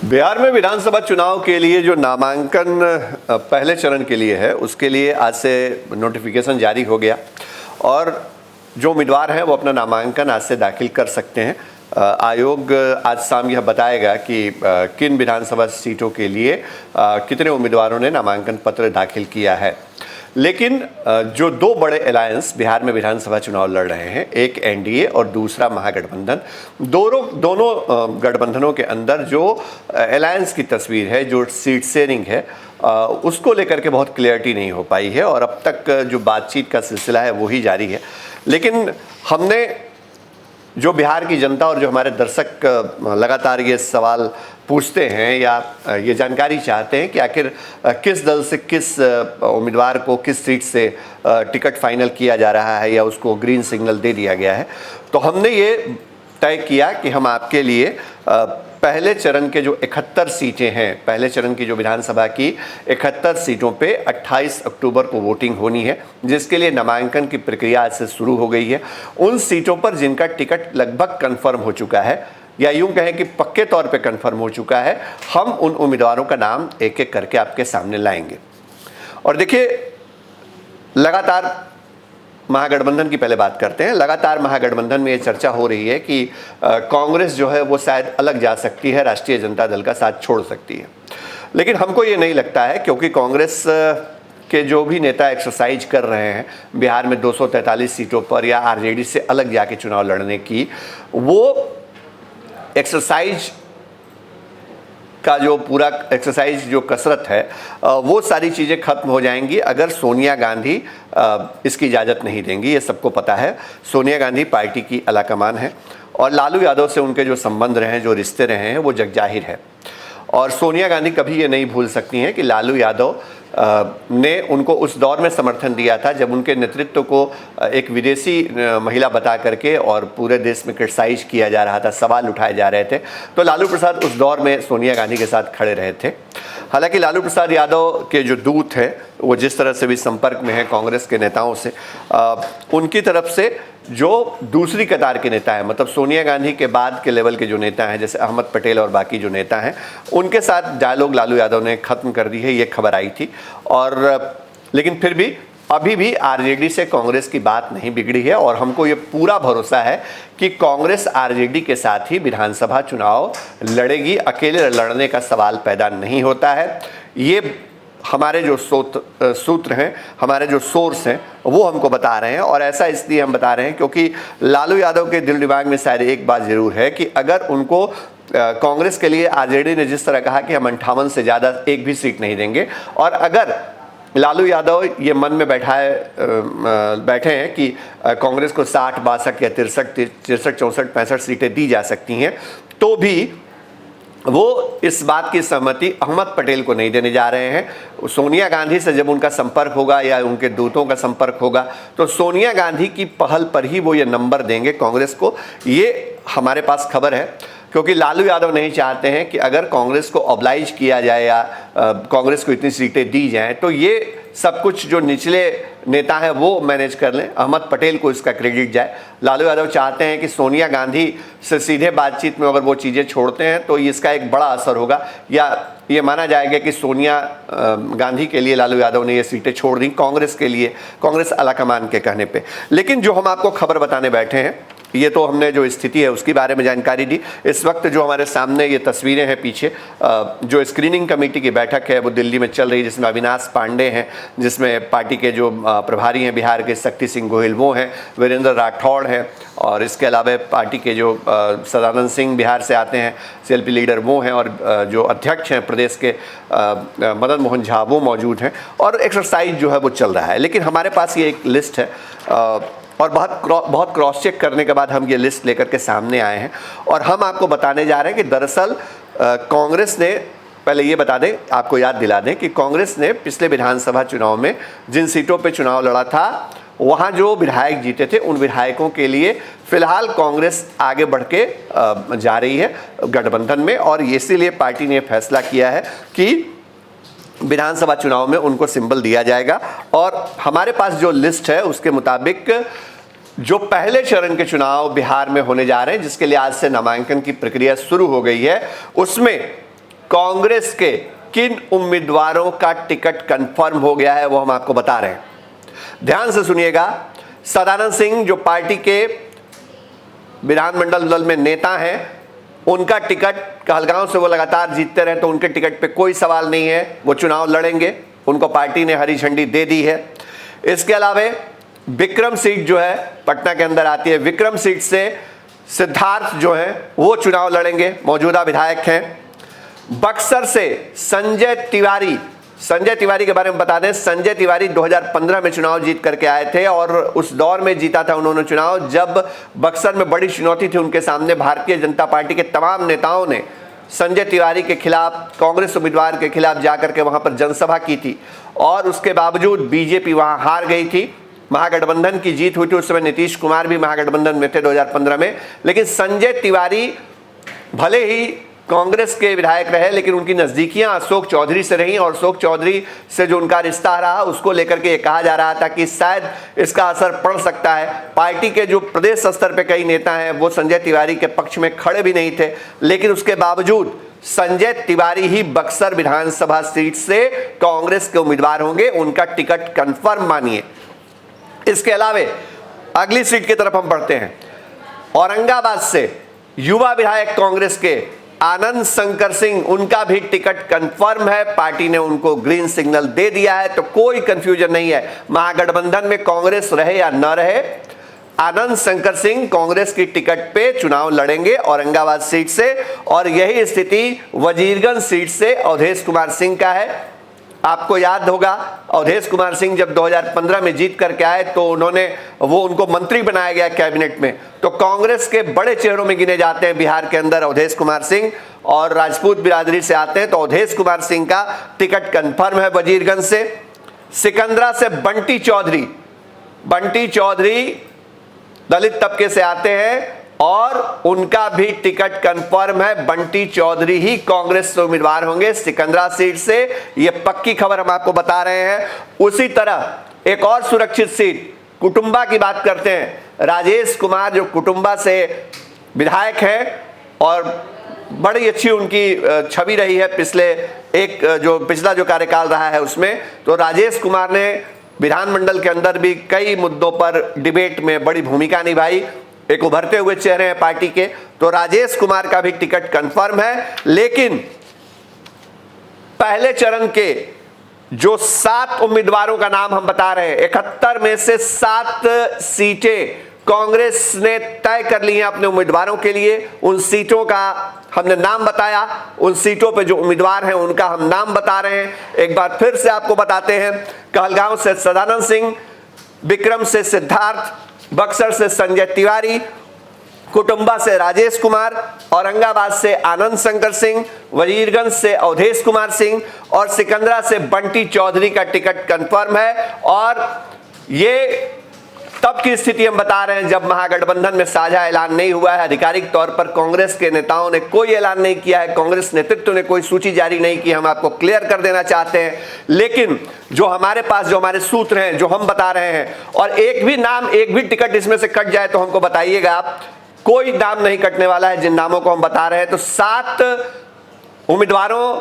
बिहार में विधानसभा चुनाव के लिए जो नामांकन पहले चरण के लिए है, उसके लिए आज से नोटिफिकेशन जारी हो गया और जो उम्मीदवार हैं वो अपना नामांकन आज से दाखिल कर सकते हैं। आयोग आज शाम यह बताएगा कि किन विधानसभा सीटों के लिए कितने उम्मीदवारों ने नामांकन पत्र दाखिल किया है। लेकिन जो दो बड़े अलायंस बिहार में विधानसभा चुनाव लड़ रहे हैं, एक एनडीए और दूसरा महागठबंधन, दोनों गठबंधनों के अंदर जो अलायंस की तस्वीर है, जो सीट शेयरिंग है, उसको लेकर के बहुत क्लियरिटी नहीं हो पाई है और अब तक जो बातचीत का सिलसिला है वही जारी है। लेकिन हमने जो बिहार की जनता और जो हमारे दर्शक लगातार ये सवाल पूछते हैं या ये जानकारी चाहते हैं कि आखिर किस दल से किस उम्मीदवार को किस सीट से टिकट फाइनल किया जा रहा है या उसको ग्रीन सिग्नल दे दिया गया है, तो हमने ये तय किया कि हम आपके लिए पहले चरण के जो 71 सीटें हैं, पहले चरण की जो विधानसभा की 71 सीटों पे 28 अक्टूबर को वोटिंग होनी है, जिसके लिए नामांकन की प्रक्रिया आज से शुरू हो गई है। उन सीटों पर जिनका टिकट लगभग कंफर्म हो चुका है या यूं कहें कि पक्के तौर पे कंफर्म हो चुका है, हम उन उम्मीदवारों का नाम एक एक करके आपके सामने लाएंगे। और देखिए, लगातार महागठबंधन की पहले बात करते हैं। लगातार महागठबंधन में ये चर्चा हो रही है कि कांग्रेस जो है वो शायद अलग जा सकती है, राष्ट्रीय जनता दल का साथ छोड़ सकती है। लेकिन हमको ये नहीं लगता है, क्योंकि कांग्रेस के जो भी नेता एक्सरसाइज कर रहे हैं बिहार में 243 सीटों पर या आरजेडी से अलग जाके चुनाव लड़ने की, वो एक्सरसाइज का जो पूरा एक्सरसाइज जो कसरत है वो सारी चीज़ें खत्म हो जाएंगी अगर सोनिया गांधी इसकी इजाज़त नहीं देंगी। ये सबको पता है, सोनिया गांधी पार्टी की आलाकमान है और लालू यादव से उनके जो संबंध रहे हैं, जो रिश्ते रहे हैं, वो जगजाहिर है। और सोनिया गांधी कभी ये नहीं भूल सकती हैं कि लालू यादव ने उनको उस दौर में समर्थन दिया था जब उनके नेतृत्व को एक विदेशी महिला बता करके और पूरे देश में क्रिटिसाइज किया जा रहा था, सवाल उठाए जा रहे थे। तो लालू प्रसाद उस दौर में सोनिया गांधी के साथ खड़े रहे थे। हालांकि लालू प्रसाद यादव के जो दूत हैं, वो जिस तरह से भी संपर्क में हैं कांग्रेस के नेताओं से, उनकी तरफ से जो दूसरी कतार के नेता हैं, मतलब सोनिया गांधी के बाद के लेवल के जो नेता हैं, जैसे अहमद पटेल और बाकी जो नेता हैं, उनके साथ डायलॉग लालू यादव ने खत्म कर दी है, ये खबर आई थी। और लेकिन फिर भी अभी भी आरजेडी से कांग्रेस की बात नहीं बिगड़ी है और हमको ये पूरा भरोसा है कि कांग्रेस आरजेडी के साथ ही विधानसभा चुनाव लड़ेगी। अकेले लड़ने का सवाल पैदा नहीं होता है। ये हमारे जो सूत्र हैं, हमारे जो सोर्स हैं, वो हमको बता रहे हैं। और ऐसा इसलिए हम बता रहे हैं क्योंकि लालू यादव के दिल दिमाग में शायद एक बात जरूर है कि अगर उनको कांग्रेस के लिए आरजेडी ने जिस तरह कहा कि हम 58 से ज़्यादा एक भी सीट नहीं देंगे, और अगर लालू यादव ये मन में बैठे हैं कि कांग्रेस को 60, 62 या 63, 64, 65 सीटें दी जा सकती हैं, तो भी वो इस बात की सहमति अहमद पटेल को नहीं देने जा रहे हैं। सोनिया गांधी से जब उनका संपर्क होगा या उनके दूतों का संपर्क होगा, तो सोनिया गांधी की पहल पर ही वो ये नंबर देंगे कांग्रेस को। ये हमारे पास खबर है, क्योंकि लालू यादव नहीं चाहते हैं कि अगर कांग्रेस को ऑब्लाइज किया जाए या कांग्रेस को इतनी सीटें दी जाएं, तो ये सब कुछ जो निचले नेता हैं वो मैनेज कर लें, अहमद पटेल को इसका क्रेडिट जाए। लालू यादव चाहते हैं कि सोनिया गांधी से सीधे बातचीत में अगर वो चीज़ें छोड़ते हैं तो इसका एक बड़ा असर होगा, या ये माना जाएगा कि सोनिया गांधी के लिए लालू यादव ने ये सीटें छोड़ दी कांग्रेस के लिए, कांग्रेस आलाकमान के कहने पे। लेकिन जो हम आपको खबर बताने बैठे हैं, ये तो हमने जो स्थिति है उसके बारे में जानकारी दी। इस वक्त जो हमारे सामने ये तस्वीरें हैं पीछे, जो स्क्रीनिंग कमेटी की बैठक है वो दिल्ली में चल रही है, जिसमें अविनाश पांडे हैं, जिसमें पार्टी के जो प्रभारी हैं बिहार के, शक्ति सिंह गोहिल वो हैं, वीरेंद्र राठौड़ हैं, और इसके अलावा पार्टी के जो सदानंद सिंह बिहार से आते हैं, सीएलपी लीडर वो हैं, और जो अध्यक्ष हैं प्रदेश के मदन मोहन झा वो मौजूद हैं, और एक्सरसाइज जो है वो चल रहा है। लेकिन हमारे पास ये एक लिस्ट है और बहुत क्रॉस चेक करने के बाद हम ये लिस्ट लेकर के सामने आए हैं और हम आपको बताने जा रहे हैं कि दरअसल कांग्रेस ने, पहले ये बता दें, आपको याद दिला दें कि कांग्रेस ने पिछले विधानसभा चुनाव में जिन सीटों पे चुनाव लड़ा था, वहाँ जो विधायक जीते थे उन विधायकों के लिए फिलहाल कांग्रेस आगे बढ़ के जा रही है गठबंधन में, और इसीलिए पार्टी ने फैसला किया है कि विधानसभा चुनाव में उनको सिंबल दिया जाएगा। और हमारे पास जो लिस्ट है उसके मुताबिक जो पहले चरण के चुनाव बिहार में होने जा रहे हैं, जिसके लिए आज से नामांकन की प्रक्रिया शुरू हो गई है, उसमें कांग्रेस के किन उम्मीदवारों का टिकट कंफर्म हो गया है वो हम आपको बता रहे हैं। ध्यान से सुनिएगा। सदानंद सिंह जो पार्टी के विधानमंडल दल में नेता हैं, उनका टिकट कहलगांव से वो लगातार जीतते रहे तो उनके टिकट पे कोई सवाल नहीं है, वो चुनाव लड़ेंगे, उनको पार्टी ने हरी झंडी दे दी है। इसके अलावा विक्रम सीट जो है पटना के अंदर आती है, विक्रम सीट से सिद्धार्थ जो है वो चुनाव लड़ेंगे, मौजूदा विधायक हैं। बक्सर से संजय तिवारी के बारे में बता दें, संजय तिवारी 2015 में चुनाव जीत करके आए थे और उस दौर में जीता था उन्होंने चुनाव जब बक्सर में बड़ी चुनौती थी उनके सामने। भारतीय जनता पार्टी के तमाम नेताओं ने संजय तिवारी के खिलाफ, कांग्रेस उम्मीदवार के खिलाफ जाकर के वहां पर जनसभा की थी और उसके बावजूद बीजेपी वहां हार गई थी। महागठबंधन की जीत हुई थी, उस समय नीतीश कुमार भी महागठबंधन में थे 2015 में। लेकिन संजय तिवारी भले ही कांग्रेस के विधायक रहे लेकिन उनकी नजदीकियां अशोक चौधरी से रहीं और अशोक चौधरी से जो उनका रिश्ता रहा उसको लेकर के ये कहा जा रहा था कि शायद इसका असर पड़ सकता है। पार्टी के जो प्रदेश स्तर पे कई नेता हैं वो संजय तिवारी के पक्ष में खड़े भी नहीं थे, लेकिन उसके बावजूद संजय तिवारी ही बक्सर विधानसभा सीट से कांग्रेस के उम्मीदवार होंगे, उनका टिकट कंफर्म मानिए। इसके अलावा अगली सीट की तरफ हम बढ़ते हैं। औरंगाबाद से युवा विधायक कांग्रेस के आनंद शंकर सिंह, उनका भी टिकट कंफर्म है, पार्टी ने उनको ग्रीन सिग्नल दे दिया है, तो कोई कंफ्यूजन नहीं है। महागठबंधन में कांग्रेस रहे या न रहे, आनंद शंकर सिंह कांग्रेस की टिकट पे चुनाव लड़ेंगे औरंगाबाद सीट से। और यही स्थिति वजीरगंज सीट से अवधेश कुमार सिंह का है। आपको याद होगा अवधेश कुमार सिंह जब 2015 में जीत करके आए तो उनको मंत्री बनाया गया कैबिनेट में। तो कांग्रेस के बड़े चेहरों में गिने जाते हैं बिहार के अंदर अवधेश कुमार सिंह, और राजपूत बिरादरी से आते हैं तो अवधेश कुमार सिंह का टिकट कंफर्म है वजीरगंज से। सिकंदरा से बंटी चौधरी दलित तबके से आते हैं और उनका भी टिकट कंफर्म है। बंटी चौधरी ही कांग्रेस से उम्मीदवार होंगे सिकंदरा सीट से, ये पक्की खबर हम आपको बता रहे हैं। उसी तरह एक और सुरक्षित सीट कुटुंबा की बात करते हैं। राजेश कुमार जो कुटुंबा से विधायक हैं और बड़ी अच्छी उनकी छवि रही है पिछला जो कार्यकाल रहा है उसमें, तो राजेश कुमार ने विधानमंडल के अंदर भी कई मुद्दों पर डिबेट में बड़ी भूमिका निभाई, एक उभरते हुए चेहरे हैं पार्टी के, तो राजेश कुमार का भी टिकट कंफर्म है। लेकिन पहले चरण के जो 7 उम्मीदवारों का नाम हम बता रहे हैं, 71 में से 7 सीटें कांग्रेस ने तय कर ली हैं अपने उम्मीदवारों के लिए। उन सीटों का हमने नाम बताया, उन सीटों पे जो उम्मीदवार हैं उनका हम नाम बता रहे हैं। एक बार फिर से आपको बताते हैं। कहलगांव से सदानंद सिंह, विक्रम से सिद्धार्थ, बक्सर से संजय तिवारी, कुटुंबा से राजेश कुमार, औरंगाबाद से आनंद शंकर सिंह, वजीरगंज से अवधेश कुमार सिंह और सिकंदरा से बंटी चौधरी का टिकट कंफर्म है। और ये तब की स्थिति हम बता रहे हैं जब महागठबंधन में साझा ऐलान नहीं हुआ है। आधिकारिक तौर पर कांग्रेस के नेताओं ने कोई ऐलान नहीं किया है, कांग्रेस नेतृत्व ने कोई सूची जारी नहीं की, हम आपको क्लियर कर देना चाहते हैं। लेकिन जो हमारे पास जो हमारे सूत्र हैं, जो हम बता रहे हैं, और एक भी टिकट इसमें से कट जाए तो हमको बताइएगा आप, कोई नाम नहीं कटने वाला है जिन नामों को हम बता रहे हैं। तो 7 उम्मीदवारों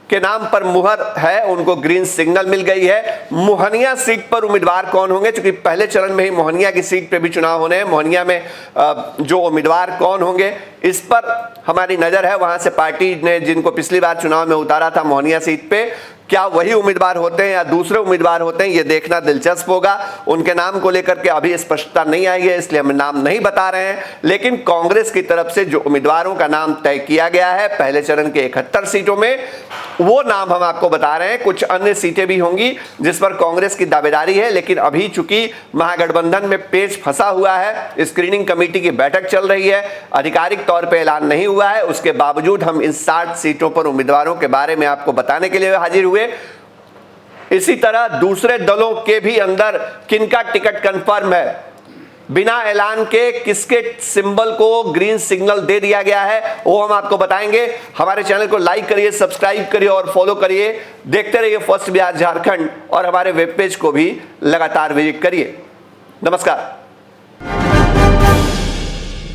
के नाम पर मुहर है, उनको ग्रीन सिग्नल मिल गई है। मोहनिया सीट पर उम्मीदवार कौन होंगे, क्योंकि पहले चरण में ही मोहनिया की सीट पे भी चुनाव होने हैं, मोहनिया में जो उम्मीदवार कौन होंगे इस पर हमारी नजर है। वहां से पार्टी ने जिनको पिछली बार चुनाव में उतारा था मोहनिया सीट पे, क्या वही उम्मीदवार होते हैं या दूसरे उम्मीदवार होते हैं, ये देखना दिलचस्प होगा। उनके नाम को लेकर के अभी स्पष्टता नहीं आई है, इसलिए हम नाम नहीं बता रहे हैं। लेकिन कांग्रेस की तरफ से जो उम्मीदवारों का नाम तय किया गया है पहले चरण के 71 सीटों में, वो नाम हम आपको बता रहे हैं। कुछ अन्य सीटें भी होंगी जिस पर कांग्रेस की दावेदारी है, लेकिन अभी चूंकि महागठबंधन में पेच फंसा हुआ है, स्क्रीनिंग कमेटी की बैठक चल रही है, आधिकारिक तौर पर ऐलान नहीं हुआ है, उसके बावजूद हम इन 60 सीटों पर उम्मीदवारों के बारे में आपको बताने के लिए हाजिर हुए। इसी तरह दूसरे दलों के भी अंदर किनका टिकट कंफर्म है, बिना ऐलान के किसके सिंबल को ग्रीन सिग्नल दे दिया गया है, वो हम आपको बताएंगे। हमारे चैनल को लाइक करिए, सब्सक्राइब करिए और फॉलो करिए। देखते रहिए फर्स्ट बिहार झारखंड और हमारे वेब पेज को भी लगातार विजिट करिए। नमस्कार।